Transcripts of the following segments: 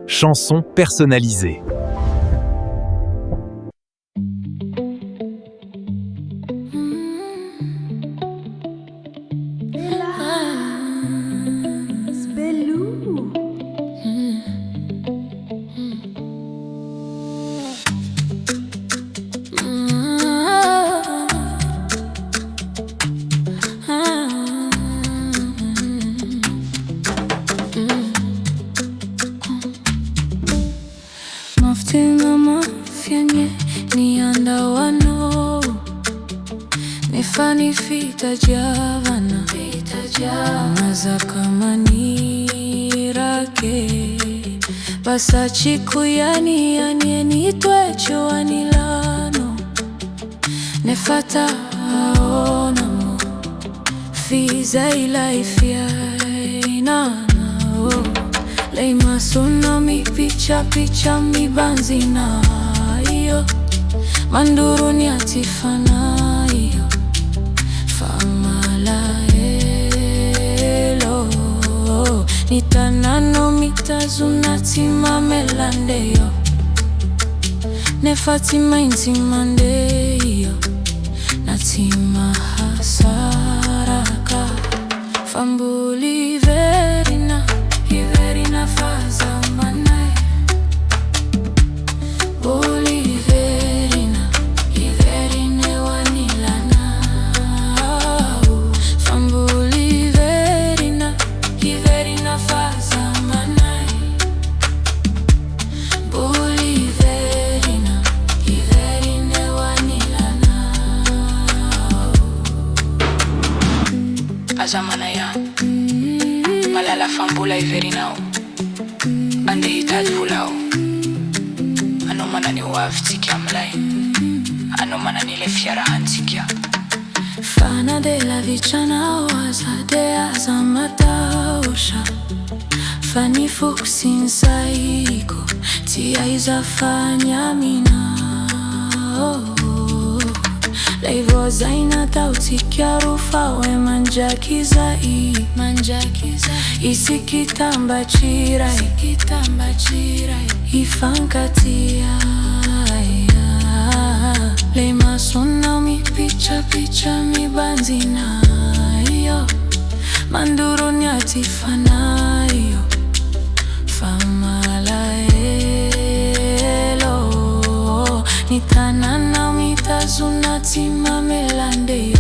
chanson personnalisée. Nifani fita javana maza kama nirake basa chiku yani enitwe choani lano nefata aonamo fiza ilaifia inana leima tsunami picha mibanzi na iyo manduru ni atifana iyo famalaelo nitanano mitazuna melandeyo nefatima intimandeyo natima hasaraka fambuli verina faza manae Boliverina iverine wanilana Famboliverina iverina faza manae Boliverina iverine wanilana Azamanaya malala fambula iverinao ande hitad vulao ano manani waftikia mlai ano manani le fiara hantikia fana de la vichana wazade azamatausha fani fuksin saiko tia izafanya mina Leivo zaina tautikia rufa we manjakizai Isikitamba chirai Ifankatia Leima tsunami picha mibanzi na iyo Manduru nyatifana iyo Famalaelo Nitanana mitazuna tima melandeyo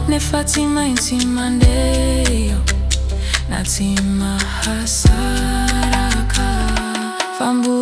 Nefatima intimandeyo natima hasaraka fambu